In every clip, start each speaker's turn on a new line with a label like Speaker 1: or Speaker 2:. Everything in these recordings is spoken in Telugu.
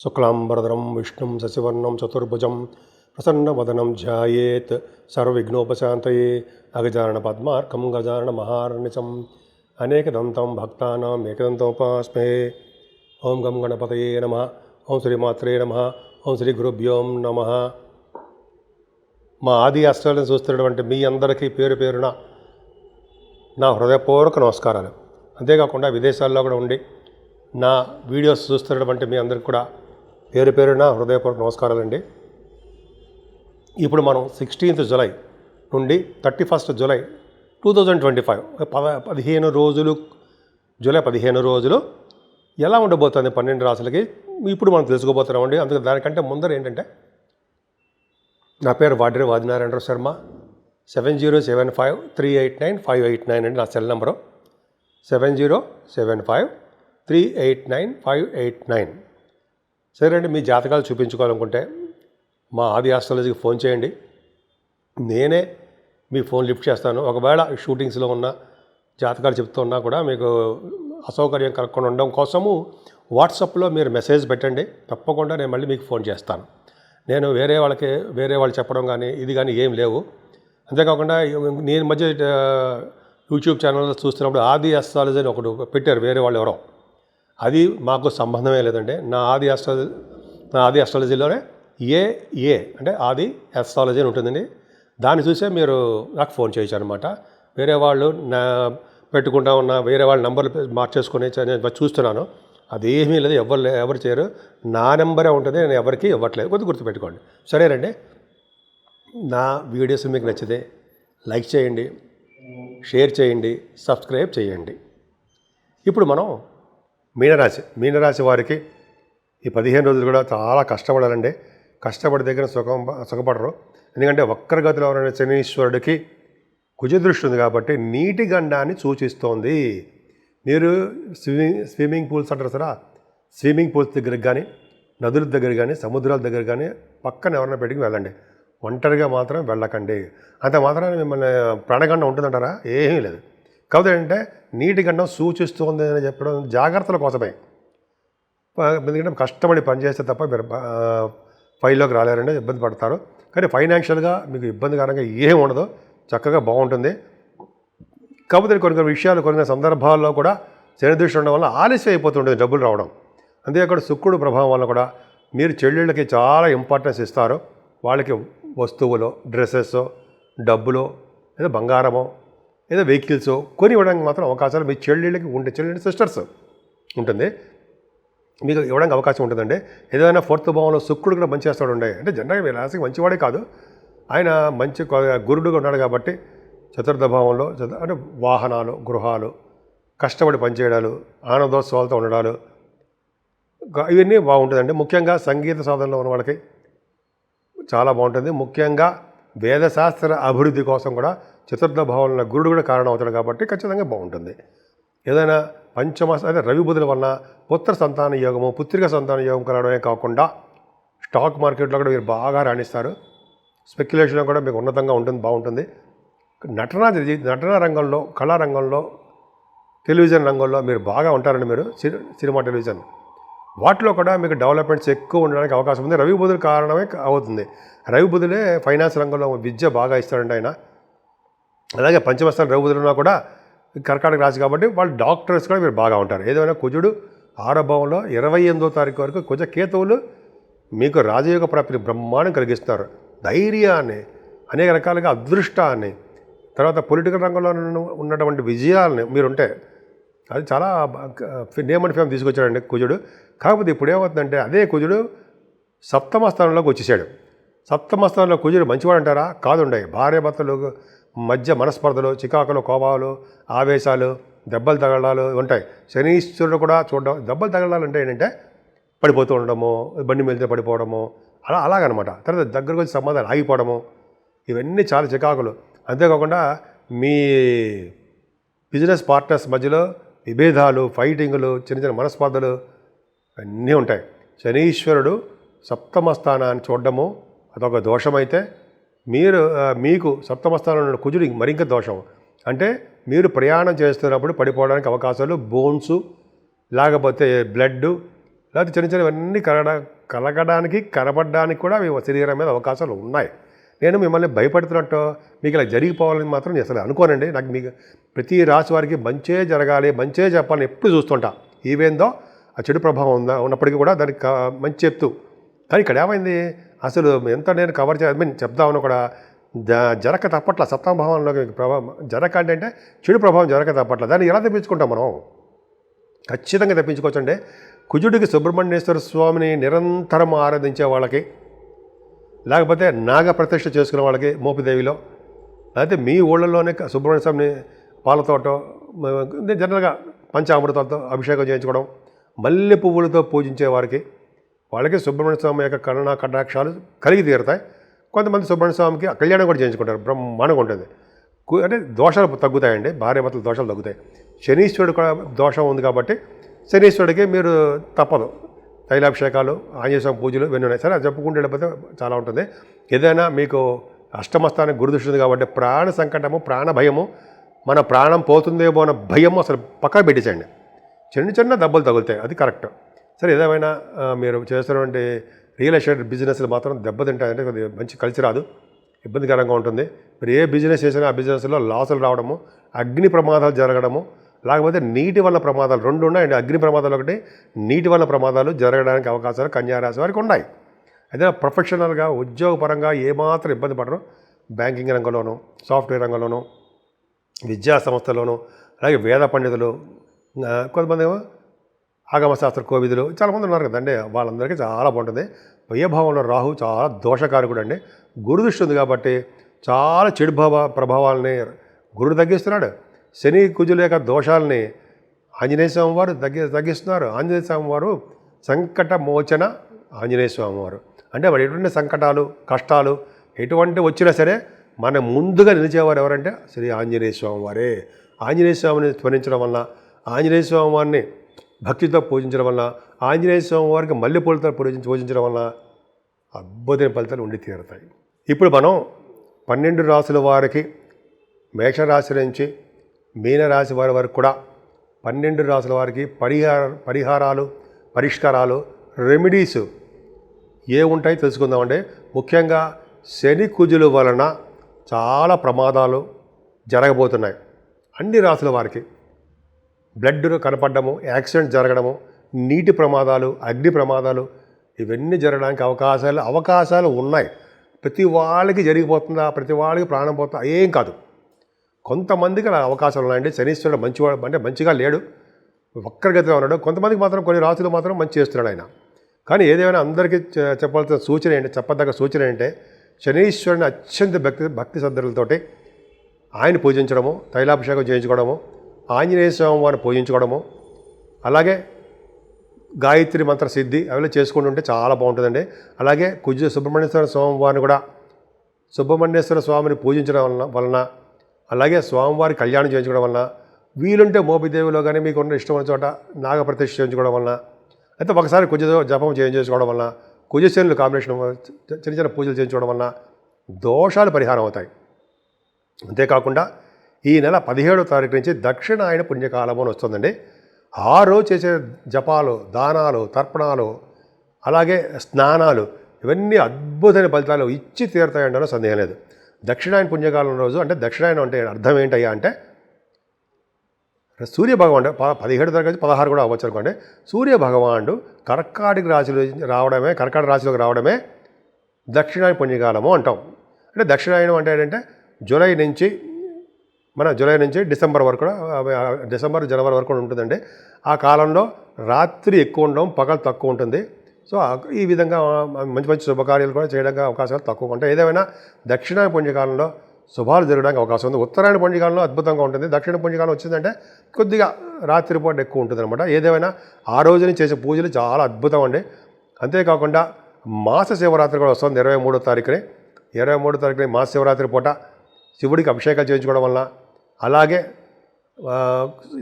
Speaker 1: శుక్లాంబరధరం విష్ణుం శశివర్ణం చతుర్భుజం ప్రసన్నవదనం ధ్యాయేత్ సర్వవిఘ్నోపశాంతయే అగజానన పద్మార్కం గజానన మహార్నిశం అనేకదంతం భక్తానాం ఏకదంతోపాస్మే. ఓం గం గణపతయే నమః. ఓం శ్రీమాత్రే నమః. ఓం శ్రీ గురుభ్యోం నమః. మా ఆది అష్టాలను చూస్తున్నటువంటి మీ అందరికీ పేరు పేరున నా హృదయపూర్వక నమస్కారాలు. అంతేకాకుండా విదేశాల్లో కూడా ఉండి నా వీడియోస్ చూస్తున్నటువంటి మీ అందరికి కూడా పేరు పేరున హృదయపూర్వక నమస్కారాలండి. ఇప్పుడు మనం 16th జూలై నుండి 31st జూలై 2025 15 రోజులు, జూలై 15 రోజులు ఎలా ఉండబోతుంది 12 రాశులకి ఇప్పుడు మనం తెలుసుకోబోతున్నామండి. అందుకే దానికంటే ముందర ఏంటంటే, నా పేరు వాడ్రే ఆదినారాయణరావు శర్మ. 7075389589 అండి నా సెల్ నెంబరు. 7075389589. సరే అండి, మీ జాతకాలు చూపించుకోవాలనుకుంటే మా ఆది ఆస్ట్రాలజీకి ఫోన్ చేయండి. నేనే మీ ఫోన్ లిఫ్ట్ చేస్తాను. ఒకవేళ షూటింగ్స్లో ఉన్న జాతకాలు చెప్తున్నా కూడా మీకు అసౌకర్యం కలగకుండా ఉండడం కోసము వాట్సాప్లో మీరు మెసేజ్ పెట్టండి. తప్పకుండా నేను మళ్ళీ మీకు ఫోన్ చేస్తాను. నేను వేరే వాళ్ళు చెప్పడం కానీ ఇది కానీ ఏం లేవు. అంతేకాకుండా నేను మధ్య యూట్యూబ్ ఛానల్లో చూస్తున్నప్పుడు ఆది ఆస్ట్రాలజీ అని ఒకటి పెట్టారు వేరే వాళ్ళు ఎవరో. అది మాకు సంబంధమే లేదండి. నా ఆది ఆస్ట్రాలజీలోనే ఏ అంటే ఆది ఆస్ట్రాలజీ అని ఉంటుందండి. దాన్ని చూసే మీరు నాకు ఫోన్ చేయొచ్చు అనమాట. వేరే వాళ్ళు నా పెట్టుకుంటా ఉన్న వేరే వాళ్ళ నెంబర్లు మార్చేసుకుని నేను చూస్తున్నాను. అదేమీ లేదు, ఎవరు చేయరు. నా నెంబరే ఉంటుంది, నేను ఎవరికి ఇవ్వట్లేదు. కొద్దిగా గుర్తుపెట్టుకోండి. సరేనండి, నా వీడియోస్ మీకు నచ్చితే లైక్ చేయండి, షేర్ చేయండి, సబ్స్క్రైబ్ చేయండి. ఇప్పుడు మనం మీనరాశి వారికి ఈ 15 రోజులు కూడా చాలా కష్టపడాలండి. కష్టపడి దగ్గర సుఖపడరు. ఎందుకంటే వక్రగతిలో ఉన్న శనీశ్వరుడికి కుజదృష్టి ఉంది కాబట్టి నీటి గండాన్ని సూచిస్తోంది. మీరు స్విమ్మింగ్ పూల్స్ అంటారు సరే, స్విమ్మింగ్ పూల్స్ దగ్గరికి కానీ, నదుల దగ్గర కానీ, సముద్రాల దగ్గర కానీ పక్కన ఎవరైనా పెట్టుకుని వెళ్ళండి. ఒంటరిగా మాత్రం వెళ్ళకండి. అంత మాత్రాన్ని మిమ్మల్ని ప్రాణగండం ఉంటుందంటారా? ఏమీ లేదు. కాకపోతే ఏంటంటే నీటి గండం సూచిస్తుంది అని చెప్పడం జాగ్రత్తల కోసమే. ఎందుకంటే కష్టపడి పనిచేస్తే తప్ప మీరు ఫైల్లోకి రాలేరండి, ఇబ్బంది పడతారు. కానీ ఫైనాన్షియల్గా మీకు ఇబ్బందికరంగా ఏం ఉండదు, చక్కగా బాగుంటుంది. కాకపోతే కొన్ని విషయాలు కొన్ని సందర్భాల్లో కూడా శని దృష్టి ఉండడం వల్ల ఆలస్యం అయిపోతుంటుంది డబ్బులు రావడం. అంతేకాకుండా శుక్రుడు ప్రభావం వల్ల కూడా మీరు చెల్లెళ్ళకి చాలా ఇంపార్టెన్స్ ఇస్తారు. వాళ్ళకి వస్తువులు, డ్రెస్సెస్, డబ్బులు, ఏదో బంగారమో, ఏదో వెహికల్స్ కొని ఇవ్వడానికి మాత్రం అవకాశాలు మీ చెల్లెళ్ళకి చెల్లెళ్ళ సిస్టర్స్ ఉంటుంది, మీకు ఇవ్వడానికి అవకాశం ఉంటుందండి. ఏదైనా 4th భావంలో శుక్రుడు కూడా మంచి చేస్తాడు ఉండే. అంటే జనరల్గా మీ రాశికి మంచివాడే కాదు, ఆయన మంచి గురుడుగా ఉన్నాడు కాబట్టి 4th భావంలో అంటే వాహనాలు, గృహాలు, కష్టపడి పనిచేయడాలు, ఆనందోత్సవాలతో ఉండడాలు, ఇవన్నీ బాగుంటుందండి. ముఖ్యంగా సంగీత సాధనలో ఉన్న వాళ్ళకి చాలా బాగుంటుంది. ముఖ్యంగా వేదశాస్త్ర అభివృద్ధి కోసం కూడా 4th భావంలో గురుడు కూడా కారణం అవుతాడు కాబట్టి ఖచ్చితంగా బాగుంటుంది. ఏదైనా పంచమాస అదే రవి బుధుల వలన పుత్ర సంతాన యోగము, పుత్రిక సంతాన యోగం కలగడమే కాకుండా స్టాక్ మార్కెట్లో కూడా మీరు బాగా రాణిస్తారు. స్పెక్యులేషన్లో కూడా మీకు ఉన్నతంగా ఉంటుంది, బాగుంటుంది. నటన రంగంలో, కళారంగంలో, టెలివిజన్ రంగంలో మీరు బాగా ఉంటారండి. మీరు సినిమా, టెలివిజన్ వాటిలో కూడా మీకు డెవలప్మెంట్స్ ఎక్కువ ఉండడానికి అవకాశం ఉంది. రవి బుధుల కారణమే అవుతుంది. రవి బుధులే ఫైనాన్స్ రంగంలో విద్య బాగా ఇస్తాడండి ఆయన. అలాగే పంచమస్థానం రవి బుధులున్నా కూడా కర్కాటక రాశి కాబట్టి వాళ్ళు డాక్టర్స్ కూడా మీరు బాగా ఉంటారు. ఏదైనా కుజుడు 6వ భావంలో 28వ తారీఖు వరకు కుజ కేతువులు మీకు రాజయోగ ప్రాప్తిని బ్రహ్మాండం కలిగిస్తారు. ధైర్యాన్ని, అనేక రకాలుగా అదృష్టాన్ని, తర్వాత పొలిటికల్ రంగంలో ఉన్నటువంటి విజయాలని మీరుంటే అది చాలా నేమ్ అండ్ ఫేమ్ తీసుకొచ్చాడండి కుజుడు. కాకపోతే ఇప్పుడు ఏమవుతుందంటే అదే కుజుడు 7వ స్థానంలోకి వచ్చేసాడు. 7వ స్థానంలో కుజుడు మంచివాడు అంటారా? కాదుండే. భార్యాభర్తలు మధ్య మనస్పర్ధలు, చికాకులు, కోపాలు, ఆవేశాలు, దెబ్బలు తగలడాలు ఉంటాయి. శనీశ్వరుడు కూడా చూడడం. దెబ్బలు తగలడాలు అంటే ఏంటంటే పడిపోతూ ఉండడము, బండి మీద పడిపోవడము, అలాగనమాట. తర్వాత దగ్గరకు వచ్చి సంబంధాలు ఆగిపోవడము, ఇవన్నీ చాలా చికాకులు. అంతేకాకుండా మీ బిజినెస్ పార్ట్నర్స్ మధ్యలో విభేదాలు, ఫైటింగులు, చిన్న చిన్న మనస్పర్ధలు అన్నీ ఉంటాయి. శనీశ్వరుడు 7వ స్థానాన్ని చూడడము అదొక దోషమైతే మీకు 7వ స్థానంలో కుజుడు మరింక దోషం. అంటే మీరు ప్రయాణం చేస్తున్నప్పుడు పడిపోవడానికి అవకాశాలు, బోన్స్, లేకపోతే బ్లడ్, లేకపోతే చిన్న చిన్నవన్నీ కలగడానికి కనబడడానికి కూడా మీ శరీరం మీద అవకాశాలు ఉన్నాయి. నేను మిమ్మల్ని భయపడుతున్నట్టు మీకు ఇలా జరిగిపోవాలని మాత్రం నేను అసలు అనుకోనండి. నాకు మీకు ప్రతి రాశి వారికి మంచే జరగాలి, మంచే చెప్పాలని ఎప్పుడు చూస్తుంటా. ఈవేందో ఆ చెడు ప్రభావం ఉన్నప్పటికీ కూడా దానికి మంచి చెప్తూ. కానీ ఇక్కడ ఏమైంది, అసలు ఎంత నేను కవర్ చెప్దామని కూడా జరక తప్పట్ల. సప్తమ భావంలోకి ప్రభావం జరక అంటే చెడు ప్రభావం జరక తప్పట్ల. దాన్ని ఎలా తప్పించుకుంటాం మనం? ఖచ్చితంగా తప్పించుకోవచ్చండి. కుజుడికి సుబ్రహ్మణ్యేశ్వర స్వామిని నిరంతరం ఆరాధించే వాళ్ళకి, లేకపోతే నాగ ప్రతిష్ఠ చేసుకునే వాళ్ళకి మోపిదేవిలో, లేకపోతే మీ ఊళ్ళలోనే సుబ్రహ్మణ్య స్వామిని పాలతోటో జనరల్గా పంచామృతాలతో అభిషేకం చేయించుకోవడం, మల్లె పువ్వులతో పూజించే వారికి వాళ్ళకి సుబ్రహ్మణ్య స్వామి యొక్క కరుణా కటాక్షాలు కలిగి తీరుతాయి. కొంతమంది సుబ్రహ్మణ్య స్వామికి కళ్యాణం కూడా చేయించుకుంటారు, బ్రహ్మాండంగా ఉంటుంది. అంటే దోషాలు తగ్గుతాయండి, భార్యాభర్తల దోషాలు తగ్గుతాయి. శనీశ్వరుడు కూడా దోషం ఉంది కాబట్టి శనీశ్వరుడికి మీరు తప్పదు తైలాభిషేకాలు, ఆంజనేయ స్వామి పూజలు ఇవన్నీ ఉన్నాయి. సరే, అది చెప్పుకుంటూ వెళ్ళిపోతే చాలా ఉంటుంది. ఏదైనా మీకు అష్టమస్థానికి గురుదృష్టి ఉంది కాబట్టి ప్రాణ సంకటము, ప్రాణ భయము, మన ప్రాణం పోతుందేమో అన్న భయము అసలు పక్కన పెట్టేసేయండి. చిన్న చిన్న దెబ్బలు తగులుతాయి, అది కరెక్ట్. సరే, ఏదేమైనా మీరు చేస్తున్నటువంటి రియల్ ఎస్టేట్ బిజినెస్లు మాత్రం దెబ్బతింటాయంటే కొద్దిగా మంచి కలిసి రాదు, ఇబ్బందికరంగా ఉంటుంది. మీరు ఏ బిజినెస్ చేసినా ఆ బిజినెస్లో లాసులు రావడము, అగ్ని ప్రమాదాలు జరగడము, లేకపోతే నీటి వల్ల ప్రమాదాలు, రెండు ఉన్నాయండి. అగ్ని ప్రమాదాలు ఒకటి, నీటి వల్ల ప్రమాదాలు జరగడానికి అవకాశాలు కన్యారాశి వారికి ఉన్నాయి. అయితే ప్రొఫెషనల్గా ఉద్యోగపరంగా ఏమాత్రం ఇబ్బంది పడరు. బ్యాంకింగ్ రంగంలోనూ, సాఫ్ట్వేర్ రంగంలోనూ, విద్యా సంస్థల్లోనూ, అలాగే వేద పండితులు, కొంతమంది ఏమో ఆగమశాస్త్ర కోవిదులు చాలామంది ఉన్నారు కదండి. వాళ్ళందరికీ చాలా బాగుంటుంది. వ్యయభావంలో రాహు చాలా దోషకారకుడు అండి. గురుదృష్టి ఉంది కాబట్టి చాలా చెడు ప్రభావాలని గురుడు తగ్గిస్తున్నాడు. శని కుజుల యొక్క దోషాలని ఆంజనేయ స్వామి వారు తగ్గిస్తున్నారు. ఆంజనేయ స్వామి వారు సంకట మోచన ఆంజనేయ స్వామి వారు అంటే మరి ఎటువంటి సంకటాలు, కష్టాలు ఎటువంటి వచ్చినా సరే మన ముందుగా నిలిచేవారు ఎవరంటే శ్రీ ఆంజనేయ స్వామి వారే. ఆంజనేయ స్వామిని స్మరించడం వల్ల, ఆంజనేయ స్వామి వారిని భక్తితో పూజించడం వల్ల, ఆంజనేయ స్వామి వారికి మల్లెపూలతో పూజించడం వల్ల అద్భుతమైన ఫలితాలు ఉండి తీరుతాయి. ఇప్పుడు మనం 12 రాసుల వారికి, మేషరాశి నుంచి మీనరాశి వారి వరకు కూడా 12 రాసుల వారికి పరిహారాలు, పరిష్కారాలు, రెమెడీస్ ఏ ఉంటాయి తెలుసుకుందామండి. ముఖ్యంగా శని కుజుల వలన చాలా ప్రమాదాలు జరగబోతున్నాయి అన్ని రాసుల వారికి. బ్లడ్ కనపడము, యాక్సిడెంట్ జరగడము, నీటి ప్రమాదాలు, అగ్ని ప్రమాదాలు ఇవన్నీ జరగడానికి అవకాశాలు ఉన్నాయి. ప్రతి వాళ్ళకి జరిగిపోతుందా, ప్రతి వాళ్ళకి ప్రాణం పోతుందా? ఏం కాదు, కొంతమందికి అలా అవకాశాలు ఉన్నాయండి. శనీశ్వరుడు మంచివాడు అంటే మంచిగా లేడు, వక్రగతిగా ఉన్నాడు. కొంతమందికి మాత్రం కొన్ని రాసులు మాత్రం మంచి చేస్తున్నాడు ఆయన. కానీ ఏదేమైనా అందరికీ చెప్పాల్సిన సూచన ఏంటి, చెప్పదగ్గ సూచన ఏంటంటే శనీశ్వరుని అత్యంత భక్తి శ్రద్ధలతోటి ఆయన పూజించడము, తైలాభిషేకం చేయించుకోవడము, ఆంజనేయ స్వామి వారిని పూజించుకోవడము, అలాగే గాయత్రి మంత్ర సిద్ధి అవి చేసుకుంటుంటే చాలా బాగుంటుందండి. అలాగే సుబ్రహ్మణ్యేశ్వర స్వామి వారిని కూడా సుబ్రహ్మణ్యేశ్వర స్వామిని పూజించడం వలన, అలాగే స్వామివారి కళ్యాణం చేయించుకోవడం వలన, వీలుంటే మోపిదేవిలో కానీ మీకు ఉన్న ఇష్టమైన చోట నాగప్రతిష్ఠ చేయించుకోవడం వలన, అయితే ఒకసారి కుజ జపం చేయించుకోవడం వలన, కుజశనులు కాంబినేషన్ చిన్న చిన్న పూజలు చేయించుకోవడం వలన దోషాలు పరిహారం అవుతాయి. అంతేకాకుండా ఈ నెల 17వ తారీఖు నుంచి దక్షిణాయన పుణ్యకాలం అని వస్తుందండి. ఆ రోజు చేసే జపాలు, దానాలు, తర్పణాలు, అలాగే స్నానాలు ఇవన్నీ అద్భుతమైన ఫలితాలు ఇచ్చి తీరుతాయంటే సందేహం లేదు. దక్షిణాయన పుణ్యకాలం రోజు అంటే దక్షిణాయనం అంటే అర్థం ఏంటయ్యా అంటే సూర్యభగవానుడు 17 తారీఖు నుంచి 16 కూడా అవ్వచ్చు అనుకోండి. సూర్యభగవానుడు కర్కాటక రాశిలోకి రావడమే దక్షిణాయన పుణ్యకాలము అంటాం. అంటే దక్షిణాయనం అంటే ఏంటంటే జూలై నుంచి డిసెంబర్ వరకు కూడా, డిసెంబర్ జనవరి వరకు ఉంటుందండి. ఆ కాలంలో రాత్రి ఎక్కువ ఉండడం, పగలు తక్కువ ఉంటుంది. సో ఈ విధంగా మంచి మంచి శుభకార్యాలు కూడా చేయడానికి అవకాశాలు తక్కువ ఉంటాయి. ఏదేమైనా దక్షిణాయన పుణ్యకాలంలో శుభాలు జరగడానికి అవకాశం ఉంది. ఉత్తరాయణ పుణ్యకాలంలో అద్భుతంగా ఉంటుంది. దక్షిణ పుణ్యకాలం వచ్చిందంటే కొద్దిగా రాత్రిపూట ఎక్కువ ఉంటుంది అనమాట. ఏదేమైనా ఆ రోజుని చేసే పూజలు చాలా అద్భుతం అండి. అంతేకాకుండా మాస శివరాత్రి కూడా వస్తుంది 23వ తారీఖుని. 23వ తారీఖుని మాస శివరాత్రి పూట శివుడికి అభిషేకాలు చేయించుకోవడం వల్ల, అలాగే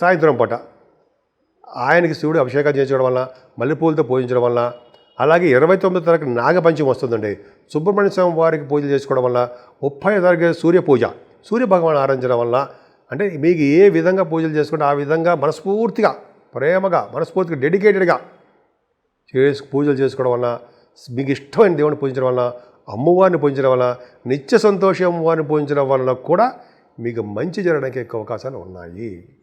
Speaker 1: సాయంత్రం పూట ఆయనకి శివుడు అభిషేకాలు చేయించడం వల్ల, మల్లెపూలతో పూజించడం వల్ల, అలాగే 29వ తారీఖు నాగపంచమి వస్తుందండి. సుబ్రహ్మణ్య స్వామి వారికి పూజలు చేసుకోవడం వల్ల, 30వ తారీఖు సూర్య పూజ, సూర్యభగవాన్ ఆరాధించడం వల్ల, అంటే మీకు ఏ విధంగా పూజలు చేసుకుంటే ఆ విధంగా మనస్ఫూర్తిగా, ప్రేమగా, మనస్ఫూర్తిగా, డెడికేటెడ్గా పూజలు చేసుకోవడం వలన, మీకు ఇష్టమైన దేవుని పూజించడం వలన, అమ్మవారిని పూజించడం వలన, నిత్య సంతోషం అమ్మవారిని పూజించడం వలన కూడా మీకు మంచి జరగడానికి ఎక్కువ అవకాశాలు ఉన్నాయి.